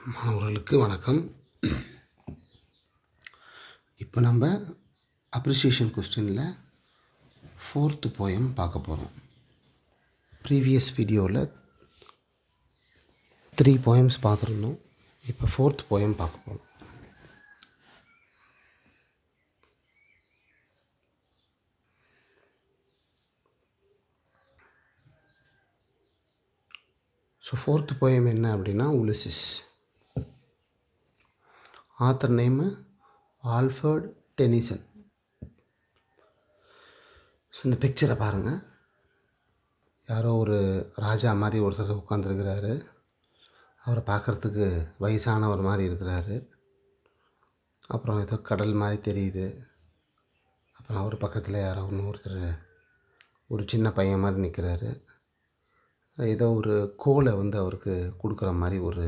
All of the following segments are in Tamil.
மாணவர்களுக்கு வணக்கம். இப்போ நம்ம அப்ரிசியேஷன் கொஸ்டினில் 4th போயம் பார்க்க போகிறோம். ப்ரீவியஸ் வீடியோவில் 3 போயம்ஸ் பார்த்துருந்தோம். இப்போ 4th போயம் பார்க்க போகிறோம். ஸோ 4th போயம் என்ன அப்படின்னா Ulysses. Author name Alfred Tennyson. So இந்த பிக்சரை பாருங்கள். யாரோ ஒரு ராஜா மாதிரி ஒருத்தர் உட்காந்துருக்கிறாரு. அவரை பார்க்குறதுக்கு வயசானவர் மாதிரி இருக்கிறாரு. அப்புறம் ஏதோ கடல் மாதிரி தெரியுது. அப்புறம் அவர் பக்கத்தில் யாரோ ஒருத்தர் ஒரு சின்ன பையன் மாதிரி நிற்கிறாரு. ஏதோ ஒரு கோலை அவருக்கு கொடுக்குற மாதிரி ஒரு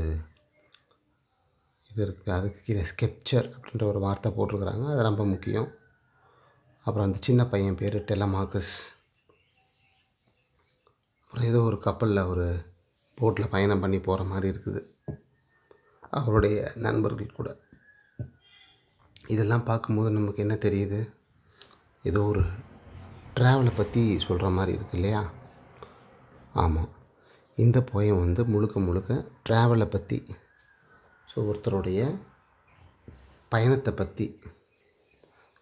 இது இருக்குது. அதுக்கு கீழே ஸ்கெப்சர் அப்படின்ற ஒரு வார்த்தை போட்டிருக்கிறாங்க. அது ரொம்ப முக்கியம். அப்புறம் அந்த சின்ன பையன் பேர் டெலமாக்கஸ். அப்புறம் ஏதோ ஒரு கப்பலில் ஒரு போட்டில் பயணம் பண்ணி போகிற மாதிரி இருக்குது, அவருடைய நண்பர்கள் கூட. இதெல்லாம் பார்க்கும்போது நமக்கு என்ன தெரியுது? ஏதோ ஒரு ட்ராவலை பற்றி சொல்கிற மாதிரி இருக்குது இல்லையா? ஆமாம், இந்த போயம் முழுக்க முழுக்க ட்ராவலை பற்றி, ஸோ ஒருத்தருடைய பயணத்தை பற்றி.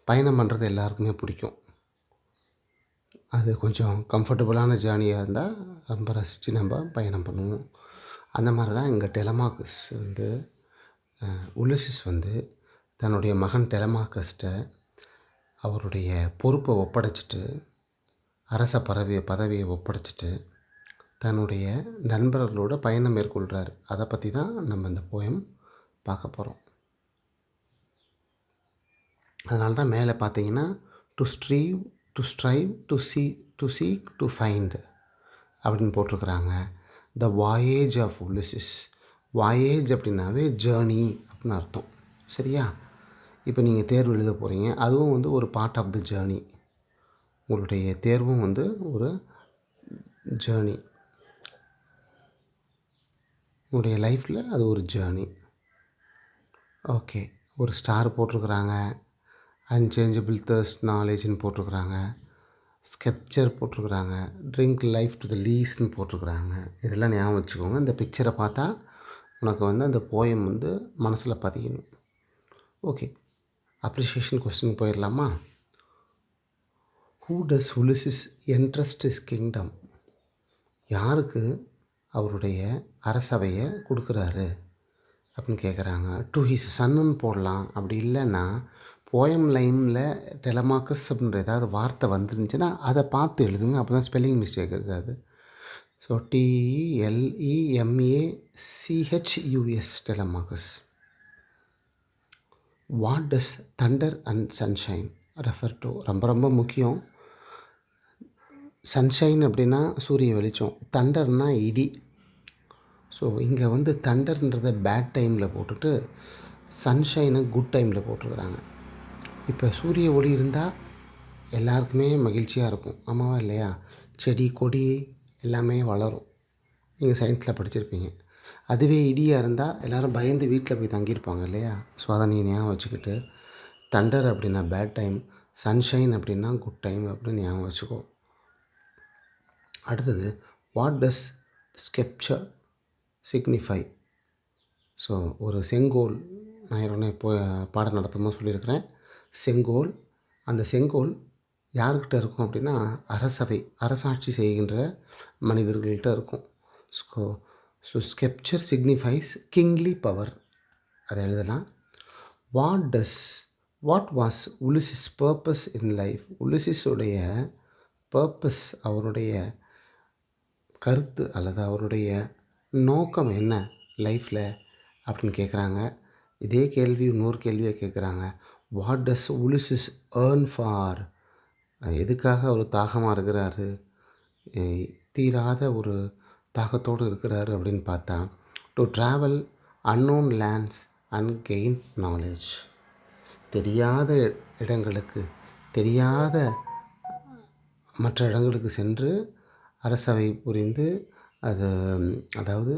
பயணம் பண்ணுறது எல்லாருக்குமே பிடிக்கும். அது கொஞ்சம் கம்ஃபர்டபுளான ஜேர்னியாக இருந்தால் ரொம்ப ரசித்து நம்ம பயணம் பண்ணுவோம். அந்த மாதிரி தான் இங்கே டெலமாக்கஸ் உலிசிஸ் தன்னுடைய மகன் டெலமாக்கஸ்ட்ட அவருடைய பொறுப்பை ஒப்படைச்சிட்டு, அரச பதவியை ஒப்படைச்சிட்டு தன்னுடைய நண்பர்களோட பயணம் மேற்கொள்கிறார். அதை பற்றி தான் நம்ம இந்த போயம் பார்க்க போகிறோம். அதனால தான் மேலே பார்த்தீங்கன்னா to strive to seek to find அப்படின்னு போட்டிருக்கிறாங்க. The voyage of Ulysses. Voyage அப்படின்னாவே ஜேர்னி அப்படின்னு அர்த்தம். சரியா? இப்போ நீங்கள் தேர்வு எழுத போகிறீங்க, அதுவும் ஒரு பார்ட் ஆஃப் த ஜேர்னி. உங்களுடைய தேர்வும் ஒரு ஜேர்னி. உங்களுடைய லைஃப்பில் அது ஒரு ஜேர்னி. ஓகே, ஒரு ஸ்டார் போட்டிருக்கிறாங்க. அன்சேஞ்சபிள் தர்ஸ்ட் நாலேஜ்னு போட்டிருக்கிறாங்க. ஸ்கெப்சர் போட்டிருக்கிறாங்க. ட்ரிங்க் லைஃப் டு த லீஸ்ட்னு போட்டிருக்கிறாங்க. இதெல்லாம் ஞாபகம் வச்சுக்கோங்க. இந்த பிக்சரை பார்த்தா உனக்கு அந்த போயம் மனசில் பதியணும். ஓகே, அப்ரிசியேஷன் கொஸ்டின் போயிடலாமா? Who does Ulysses entrust his kingdom? யாருக்கு அவருடைய அரசவையை கொடுக்குறாரு அப்படின்னு கேட்குறாங்க. டு ஹிஸ் சன்னுன்னு போடலாம். அப்படி இல்லைன்னா போயம் லைனில் டெலமாக்கஸ் அப்படின்ற ஏதாவது வார்த்தை வந்துருந்துச்சுன்னா அதை பார்த்து எழுதுங்க. அப்போ தான் ஸ்பெல்லிங் மிஸ்டேக் இருக்காது. So TELEMACHUS Telemachus. What does thunder and sunshine refer to? ரொம்ப ரொம்ப முக்கியம். சன்ஷைன் அப்படின்னா சூரிய வெளிச்சம், தண்டர்னா இடி. ஸோ இங்கே தண்டர்ன்றதை பேட் டைமில் போட்டுட்டு சன்ஷைனை குட் டைமில் போட்டிருக்கிறாங்க. இப்போ சூரிய ஒளி இருந்தால் எல்லாருக்குமே மகிழ்ச்சியாக இருக்கும், ஆமாவா இல்லையா? செடி கொடி எல்லாமே வளரும். நீங்கள் சயின்ஸில் படிச்சிருப்பீங்க. அதுவே இடியாக இருந்தால் எல்லோரும் பயந்து வீட்டில் போய் தங்கியிருப்பாங்க இல்லையா? ஸோ அதை நீங்கள் ஞாபகம் வச்சுக்கிட்டு தண்டர் அப்படின்னா பேட் டைம், சன்ஷைன் அப்படின்னா குட் டைம் அப்படின்னு ஞாபகம் வச்சுக்கோ. அடுத்தது, வாட் டஸ் ஸ்கெப்சர் சிக்னிஃபை? ஸோ ஒரு செங்கோல், நான் ஏற்கனவே பாடம் நடத்தும்போது சொல்லியிருக்கிறேன். செங்கோல், அந்த செங்கோல் யார்கிட்ட இருக்கும் அப்படின்னா அரசாட்சி செய்கின்ற மனிதர்கள்கிட்ட இருக்கும். So sceptre signifies kingly power. அதை எழுதலாம். What was Ulysses purpose in life? உலிசிஸுடைய பர்பஸ், அவருடைய கருத்து அல்லது அவருடைய நோக்கம் என்ன லைஃப்பில் அப்படின்னு கேட்குறாங்க. இதே கேள்வி இன்னொரு கேள்வியை கேட்குறாங்க. What does Ulysses yearn for? எதுக்காக அவர் தாகமாக இருக்கிறாரு, தீராத ஒரு தாகத்தோடு இருக்கிறாரு அப்படின்னு பார்த்தா, to travel unknown lands and gain knowledge. தெரியாத இடங்களுக்கு, தெரியாத மற்ற இடங்களுக்கு சென்று அரசவை புரிந்து, அதாவது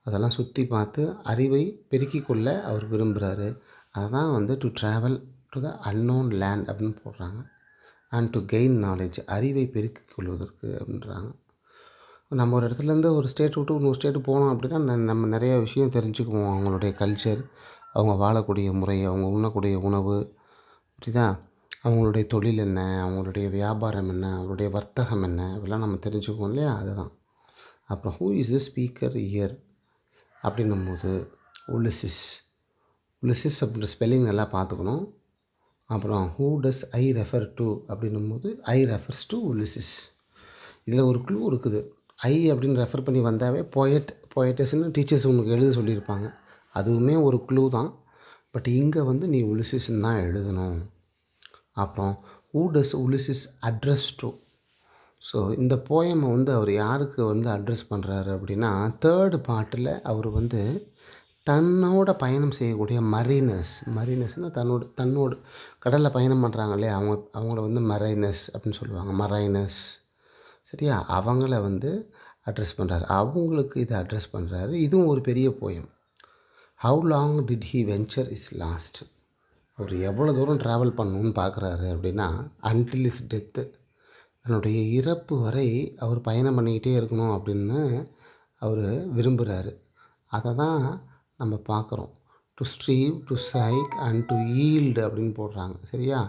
அதெல்லாம் சுற்றி பார்த்து அறிவை பெருக்கிக் கொள்ள அவர் விரும்புகிறாரு. அதை தான் வந்து to travel to the unknown land அப்படின்னு போடுறாங்க. அண்ட் டு கெயின் நாலேஜ், அறிவை பெருக்கிக் கொள்வதற்கு அப்படின்றாங்க. நம்ம ஒரு இடத்துலேருந்து ஒரு ஸ்டேட் விட்டு இன்னொரு ஸ்டேட்டு போனோம் அப்படின்னா நம்ம நிறைய விஷயம் தெரிஞ்சுக்குவோம். அவங்களுடைய கல்ச்சர், அவங்க வாழக்கூடிய முறை, அவங்க உண்ணக்கூடிய உணவு, புரியுதா? அவங்களுடைய தொழில் என்ன, அவங்களுடைய வியாபாரம் என்ன, அவங்களுடைய வர்த்தகம் என்ன, இதெல்லாம் நம்ம தெரிஞ்சுக்குவோம் இல்லையா? அதுதான். அப்புறம் who is the speaker year அப்படின்னும்போது உலிசிஸ். உலிசிஸ் அப்படின்ற ஸ்பெல்லிங் நல்லா பார்த்துக்கணும். அப்புறம் who does I refer to அப்படின்னும்போது ஐ ரெஃபர்ஸ் டு உலிசிஸ். இதில் ஒரு க்ளூ இருக்குது. ஐ அப்படின்னு ரெஃபர் பண்ணி வந்தாவே போயட்டஸ்ன்னு டீச்சர்ஸ் உனக்கு எழுத சொல்லியிருப்பாங்க. அதுவுமே ஒரு க்ளூ தான். பட் இங்கே வந்து நீ உலிசிஸ்ன்னு தான் எழுதணும். அப்புறம் who does Ulysses address to. So இந்த போயமை வந்து அவர் யாருக்கு வந்து அட்ரஸ் பண்ணுறாரு அப்படின்னா, தேர்டு பார்ட்டில் அவர் வந்து தன்னோட பயணம் செய்யக்கூடிய மரீனஸ்னால் தன்னோட கடலில் பயணம் பண்ணுறாங்க இல்லையா, அவங்கள வந்து மரைனஸ் அப்படின்னு சொல்லுவாங்க. மரைனஸ், சரியா? அவங்கள வந்து அட்ரஸ் பண்ணுறாரு. அவங்களுக்கு இதை அட்ரஸ் பண்ணுறாரு. இதுவும் ஒரு பெரிய poem. How long did he venture his lost. அவர் எவ்வளோ தூரம் ட்ராவல் பண்ணணுன்னு பார்க்குறாரு அப்படின்னா, அன்டில் இஸ் டெத்து, தன்னுடைய இறப்பு வரை அவர் பயணம் பண்ணிக்கிட்டே இருக்கணும் அப்படின்னு அவர் விரும்புகிறாரு. அதை தான் நம்ம பார்க்குறோம். To strive, to seek and to yield அப்படின்னு போடுறாங்க, சரியா?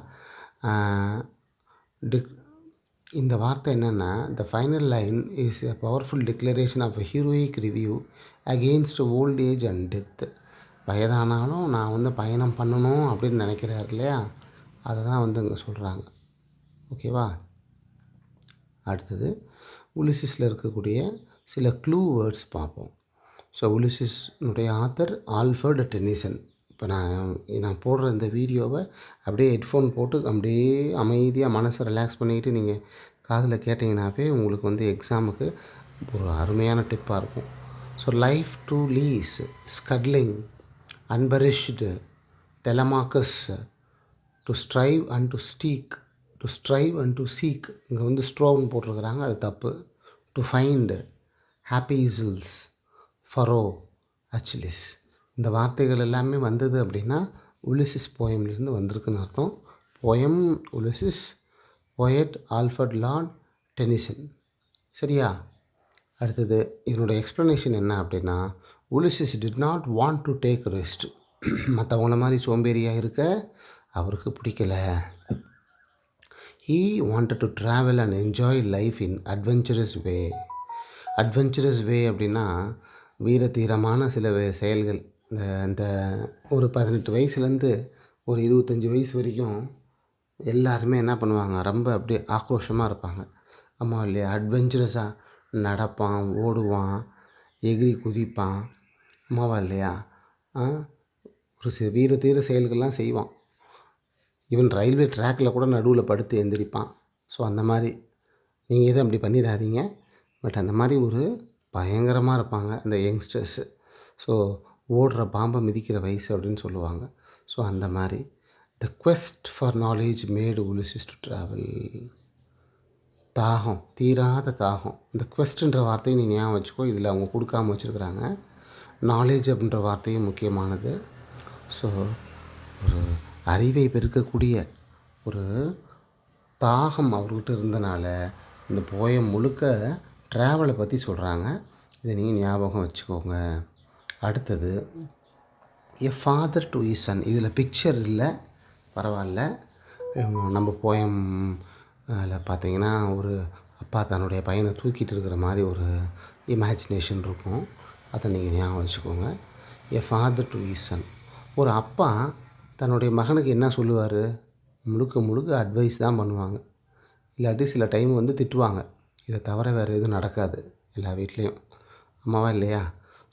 இந்த வார்த்தை என்னென்னா, the final line is a powerful declaration of a heroic review against old age and death. வயதானாலும் நான் வந்து பயணம் பண்ணணும் அப்படின்னு நினைக்கிறார் இல்லையா, அதை தான் வந்து இங்கே சொல்கிறாங்க. ஓகேவா? அடுத்தது உலிசிஸில் இருக்கக்கூடிய சில க்ளூ வேர்ட்ஸ் பார்ப்போம். ஸோ உலிசிஸ்னுடைய ஆத்தர் ஆல்ஃபர்ட் டென்னிசன். இப்போ நான் போடுற இந்த வீடியோவை அப்படியே ஹெட்ஃபோன் போட்டு அப்படியே அமைதியாக மனசை ரிலாக்ஸ் பண்ணிக்கிட்டு நீங்கள் காதில் கேட்டிங்கனாவே உங்களுக்கு வந்து எக்ஸாமுக்கு ஒரு அருமையான டிப்பாக இருக்கும். So life to lees, scuttling, unburnished, Telemachus, to strive and to seek, to strive and to seek. இங்கே வந்து ஸ்ட்ரோவ்னு போட்டிருக்கிறாங்க, அது தப்பு. To find, Happy Isles, furrow, Achilles. இந்த வார்த்தைகள் எல்லாமே வந்தது அப்படின்னா உலிசிஸ் போயம்லேருந்து வந்திருக்குன்னு அர்த்தம். Poem Ulysses, poet Alfred Lord Tennyson, சரியா? அடுத்தது இதனுடைய எக்ஸ்ப்ளனேஷன் என்ன அப்படின்னா, Ulysses did not want to take rest. மற்றவங்கள மாதிரி சோம்பேறியாக இருக்க அவருக்கு பிடிக்கல. He wanted to travel and enjoy life in adventurous way. Adventurous way அப்படின்னா வீரத்தீரமான சில செயல்கள். இந்த ஒரு 18 வயசுலேருந்து ஒரு 25 வயசு வரைக்கும் எல்லாருமே என்ன பண்ணுவாங்க, ரொம்ப அப்படியே ஆக்ரோஷமாக இருப்பாங்க. ஆமாம் இல்லையா? அட்வென்ச்சரஸாக நடப்பான், ஓடுவான், எகிரி குதிப்பான், ஆமாவா இல்லையா? ஒரு வீரத்தீர செயல்கள்லாம் செய்வான். ஈவன் ரயில்வே ட்ராக்கில் கூட நடுவில் படுத்து எந்திரிப்பான். ஸோ அந்த மாதிரி நீங்கள் எதுவும் அப்படி பண்ணிடாதீங்க. பட் அந்த மாதிரி ஒரு பயங்கரமாக இருப்பாங்க அந்த யங்ஸ்டர்ஸு. ஸோ ஓடுற பாம்பை மிதிக்கிற வயசு அப்படின்னு சொல்லுவாங்க. ஸோ அந்த மாதிரி the quest for knowledge made Ulysses to travel. தாகம், தீராத தாகம். இந்த குவெஸ்ட்ன்ற வார்த்தையும் நீ ஞாபகம் வச்சுக்கோ, இதில் அவங்க கொடுக்காமல் வச்சுருக்குறாங்க. நாலேஜ் அப்படின்ற வார்த்தையும் முக்கியமானது. ஸோ ஒரு அறிவை பெருக்கக்கூடிய ஒரு தாகம் அவர்கிட்ட இருந்தனால இந்த போயம் முழுக்க ட்ராவலை பற்றி சொல்கிறாங்க. இதை நீங்கள் ஞாபகம் வச்சுக்கோங்க. அடுத்தது a father to his son. இதில் பிக்சர் இல்லை, பரவாயில்ல. நம்ம போயம் பார்த்தீங்கன்னா ஒரு அப்பா தன்னுடைய பையனை தூக்கிட்டு இருக்கிற மாதிரி ஒரு இமேஜினேஷன் இருக்கும். அதை நீங்கள் ஞாபகம் வச்சுக்கோங்க. A father to his son. ஒரு அப்பா தன்னுடைய மகனுக்கு என்ன சொல்லுவார்? முழுக்க அட்வைஸ் தான் பண்ணுவாங்க. இல்லாட்டி சில டைம் வந்து திட்டுவாங்க. இதை தவிர வேறு எதுவும் நடக்காது எல்லா வீட்லேயும், அம்மாவா இல்லையா?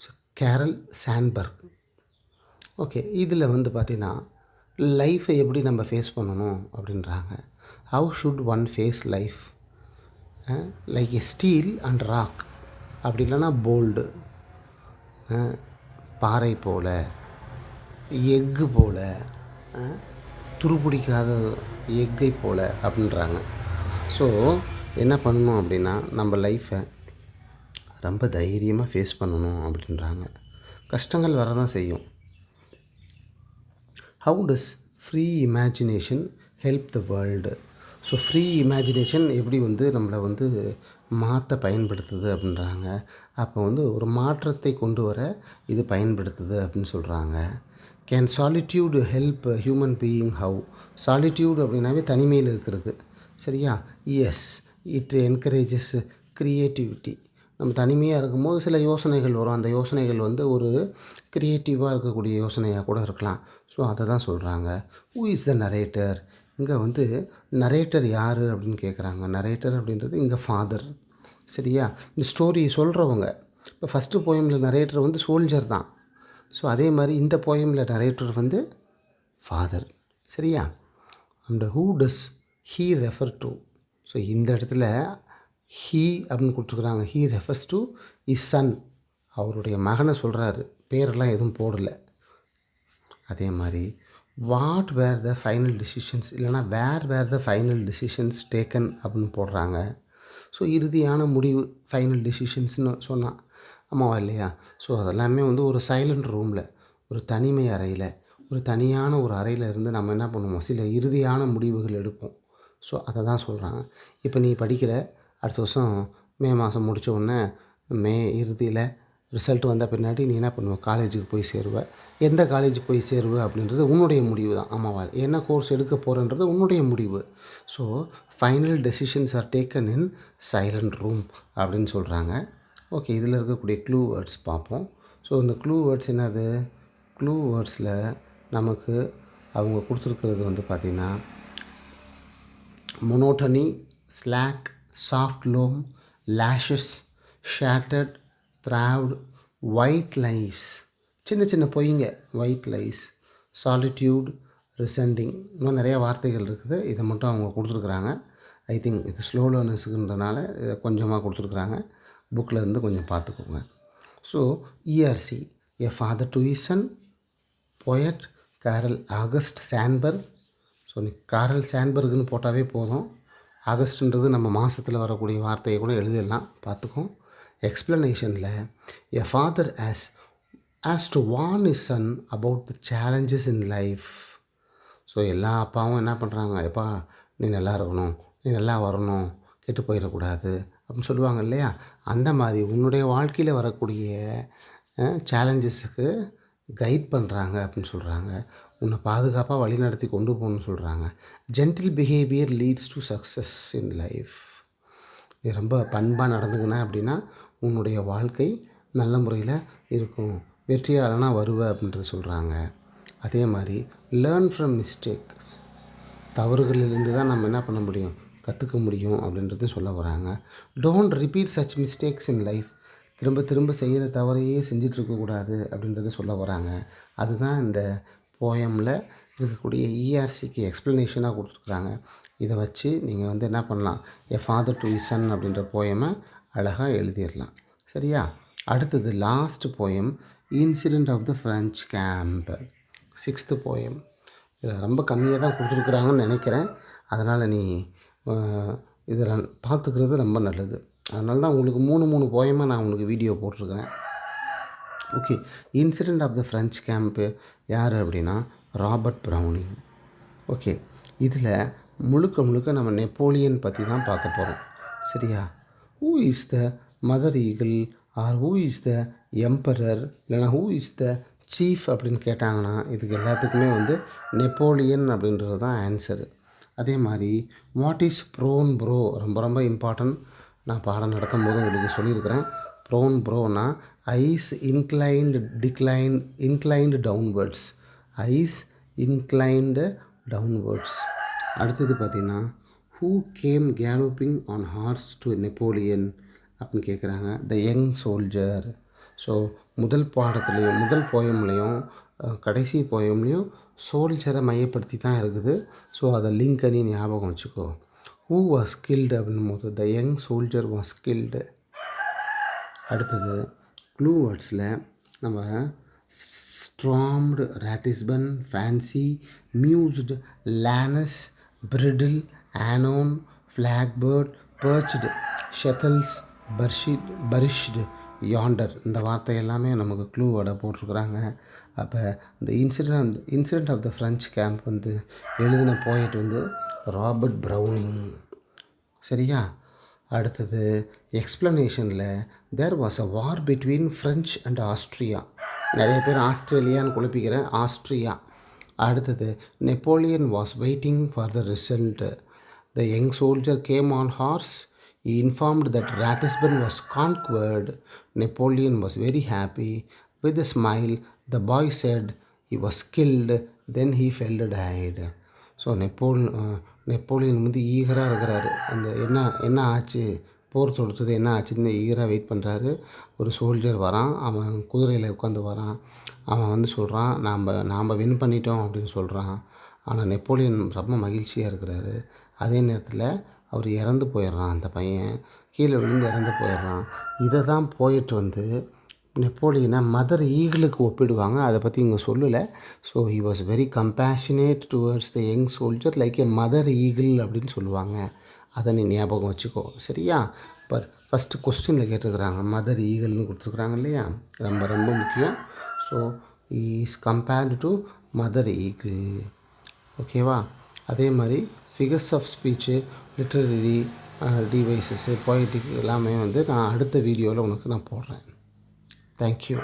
So carol Sandberg. ஓகே, இதில் வந்து பார்த்திங்கன்னா லைஃப்பை எப்படி நம்ம ஃபேஸ் பண்ணணும் அப்படின்றாங்க. How should one face life like a steel and rock. அப்படி இல்லைன்னா போல்டு, பாறை போல், எக்கு போல், துருப்பிடிக்காத எக்கை போல் அப்படின்றாங்க. ஸோ என்ன பண்ணணும் அப்படின்னா நம்ம லைஃப்பை ரொம்ப தைரியமாக ஃபேஸ் பண்ணணும் அப்படின்றாங்க. கஷ்டங்கள் வரதான் செய்யும். How does free imagination help the world? So free imagination எப்படி வந்து நம்மளை மாற்ற பயன்படுத்துது அப்படின்றாங்க. அப்போ ஒரு மாற்றத்தை கொண்டு வர இது பயன்படுத்துது அப்படின்னு சொல்கிறாங்க. Can solitude help human being? How? Solitude அப்படின்னாவே தனிமையில் இருக்கிறது, சரியா? Yes, it encourages creativity. நம்ம தனிமையாக இருக்கும்போது சில யோசனைகள் வரும். அந்த யோசனைகள் ஒரு க்ரியேட்டிவாக இருக்கக்கூடிய யோசனையாக கூட இருக்கலாம். ஸோ அதை தான் சொல்கிறாங்க. Who is the narrator? இங்கே நரேட்டர் யார் அப்படின்னு கேட்குறாங்க. நரேட்டர் அப்படின்றது இங்கே ஃபாதர், சரியா? இந்த ஸ்டோரி சொல்கிறவங்க. இப்போ ஃபஸ்ட்டு போயமில் நரேட்டர் சோல்ஜர் தான். ஸோ அதே மாதிரி இந்த போயமில் நரேட்டர் ஃபாதர், சரியா? And who does he refer to? So இந்த இடத்துல ஹீ அப்படின்னு கொடுத்துருக்குறாங்க. He refers to his son, அவருடைய மகனை சொல்கிறாரு. பேரெல்லாம் எதுவும் போடலை. அதே மாதிரி what were the final decisions, இல்லைனா were the final decisions taken அப்படின்னு போடுறாங்க. ஸோ இறுதியான முடிவு, ஃபைனல் டிசிஷன்ஸ்னு சொன்னால் ஆமாவா இல்லையா? ஸோ அதெல்லாமே ஒரு சைலண்ட் ரூமில், ஒரு தனிமை அறையில், ஒரு தனியான ஒரு அறையில் இருந்து நம்ம என்ன பண்ணுவோம், சில இறுதியான முடிவுகள் எடுப்போம். ஸோ அதை தான் சொல்கிறாங்க. இப்போ நீ படிக்கிற, அடுத்த வருஷம் மே மாதம் முடித்த உடனே மே இறுதியில் ரிசல்ட் வந்த பின்னாடி நீ என்ன பண்ணுவ, காலேஜுக்கு போய் சேருவ. எந்த காலேஜ் போய் சேருவ அப்படின்றது உன்னுடைய முடிவு தான், ஆமாவா? என்ன கோர்ஸ் எடுக்க போகிறன்றது உன்னுடைய முடிவு. So final decisions are taken in silent room அப்படின்னு சொல்கிறாங்க. ஓகே, இதில் இருக்கக்கூடிய க்ளூ வேர்ட்ஸ் பார்ப்போம். ஸோ இந்த க்ளூ வேர்ட்ஸ் என்னது? க்ளூ வேர்ட்ஸில் நமக்கு அவங்க கொடுத்துருக்கிறது பார்த்திங்கன்னா monotony, slack, soft loam, lashes, shattered, த்ராவ்டு, ஒயிட் லைஸ், சின்ன சின்ன பொய்ங்க, ஒயிட் லைஸ், சாலிட்யூட், ரிசெண்டிங், இன்னும் நிறைய வார்த்தைகள் இருக்குது. இதை மட்டும் அவங்க கொடுத்துருக்குறாங்க. ஐ திங்க் இது ஸ்லோ லேர்னர்ஸுக்குன்றனால இதை கொஞ்சமாக கொடுத்துருக்குறாங்க. புக்கில் இருந்து கொஞ்சம் பார்த்துக்கோங்க. ஸோ இஆர்சி, a father to his son, poet Carl August Sandburg. So நீ காரல் சான்பர்க்னு போட்டாவே போதும். ஆகஸ்ட்ன்றது நம்ம மாதத்தில் வரக்கூடிய வார்த்தையை கூட எழுதிடலாம், பார்த்துக்கோம். எக்ஸ்ப்ளனேஷனில் a father as to warn his son about the challenges in life. So எல்லா அப்பாவும் என்ன பண்ணுறாங்க, எப்பா நீ நல்லா இருக்கணும், நீ நல்லா வரணும், கெட்டு போயிடக்கூடாது அப்படின்னு சொல்லுவாங்க இல்லையா? அந்த மாதிரி உன்னுடைய வாழ்க்கையில் வரக்கூடிய சேலஞ்சஸுக்கு கைட் பண்ணுறாங்க அப்படின்னு சொல்கிறாங்க. உன்னை பாதுகாப்பாக வழி நடத்தி கொண்டு போகணும்னு சொல்கிறாங்க. Gentle behaviour leads to success in life. இது ரொம்ப பண்பாக நடந்துக்கின அப்படின்னா உன்னுடைய வாழ்க்கை நல்ல முறையில் இருக்கும், வெற்றியாளனாக வருவ அப்படின்றது சொல்கிறாங்க. அதே மாதிரி லேர்ன் ஃப்ரம் மிஸ்டேக்ஸ், தவறுகளிலிருந்து தான் நம்ம என்ன பண்ண முடியும், கற்றுக்க முடியும் அப்படின்றது சொல்ல வராங்க. Don't repeat such mistakes in life, திரும்ப திரும்ப செய்கிற தவறையே செஞ்சிட்ருக்கக்கூடாது அப்படின்றத சொல்ல வராங்க. அதுதான் இந்த போயமில் இருக்கக்கூடிய இஆர்சிக்கு எக்ஸ்ப்ளனேஷனாக கொடுத்துருக்குறாங்க. இதை வச்சு நீங்கள் என்ன பண்ணலாம், a father to his son அப்படின்ற போயமை அழகாக எழுதிடலாம், சரியா? அடுத்தது last poem, incident of the French camp, 6th poem. இதில் ரொம்ப கம்மியாக தான் கொடுத்துருக்குறாங்கன்னு நினைக்கிறேன். அதனால் நீ இதில் பார்த்துக்கிறது ரொம்ப நல்லது. அதனால தான் உங்களுக்கு 3 போயமாக நான் உங்களுக்கு வீடியோ போட்டிருக்கிறேன். Okay, incident of the French camp யார் அப்படின்னா ராபர்ட் ப்ரௌனிங். ஓகே, இதில் முழுக்க நம்ம நெப்போலியன் பற்றி தான் பார்க்க போகிறோம், சரியா? Who is the mother eagle or who is the emperor, இல்லைனா ஹூ இஸ் த சீஃப் அப்படின்னு கேட்டாங்கன்னா இதுக்கு எல்லாத்துக்குமே நெப்போலியன் அப்படின்றது தான் ஆன்சரு. அதே மாதிரி வாட் இஸ் ப்ரோன் ப்ரோ, ரொம்ப ரொம்ப இம்பார்ட்டன்ட். நான் பாடம் நடத்தும் போது உங்களுக்கு சொல்லியிருக்கிறேன். ப்ரோன் ப்ரோனா eyes inclined downwards, eyes inclined downwards. அடுத்தது பார்த்திங்கன்னா who came galloping on horse to Napoleon அப்படின்னு கேட்குறாங்க. த யங் சோல்ஜர். ஸோ முதல் பாடத்துலேயும் முதல் போயம்லேயும் கடைசி போயம்லேயும் சோல்ஜரை மையப்படுத்தி தான் இருக்குது. ஸோ அதை லிங்க் பண்ணி ஞாபகம் வச்சுக்கோ. ஹூ வாஸ் கில்டு அப்படின்னும் போது the young soldier was killed. அடுத்தது க்ளூ வேர்ட்ஸில் நம்ம stormed, Ratisbon, fancy, mused, Lannes, bridle, anon, flag bird, perched, sheathes, perished yonder இந்த வார்த்தை எல்லாமே நமக்கு க்ளூவோட போட்டிருக்கிறாங்க. அப்போ இந்த incident of the French camp வந்து எழுதின போயட் வந்து ராபர்ட் ப்ரௌனிங். சரியா? அடுத்தது எக்ஸ்ப்ளனேஷனில் there was a war between French and Austria. நிறைய பேர் ஆஸ்திரேலியான்னு குழப்பிக்கிறேன், ஆஸ்ட்ரியா. அடுத்தது Napoleon was waiting for the result. The young soldier game on horse. He informed that Ratisbon was conquered. Napoleon was very happy. With a smile, the boy said he was killed. Then he fell died. So Napoleon வந்து ஈகராக இருக்கிறாரு. அந்த என்ன ஆச்சு, போர் தொடுத்தது என்ன ஆச்சுன்னு ஈகராக வெயிட் பண்ணுறாரு. ஒரு சோல்ஜர் வரான், அவன் குதிரையில் உட்காந்து வரான். அவன் வந்து சொல்கிறான், நாம் வின் பண்ணிட்டோம் அப்படின்னு சொல்கிறான். ஆனால் நெப்போலியன் ரொம்ப மகிழ்ச்சியாக இருக்கிறாரு. அதே நேரத்தில் அவர் இறந்து போயிடுறான். அந்த பையன் கீழே விழுந்து இறந்து போயிடுறான். இதை தான் போயிட்டு வந்து நெப்போலியனை மதர் ஈகிளுக்கு ஒப்பிடுவாங்க. அதை பற்றி இங்கே சொல்லலை. So he was very compassionate towards the young soldier like a mother eagle அப்படின்னு சொல்லுவாங்க. அதை நீ ஞாபகம் வச்சுக்கோ. சரியா? இப்போ ஃபஸ்ட்டு கொஸ்டினில் கேட்டிருக்கிறாங்க, மதர் ஈகிள்னு கொடுத்துருக்குறாங்க இல்லையா? ரொம்ப ரொம்ப முக்கியம். So is compared to mother eagle. ஓகேவா? அதே மாதிரி figures of speech, literary devices, poetic எல்லாமே வந்து நான் அடுத்த வீடியோவில் உனக்கு நான் போடுறேன். தேங்க்யூ.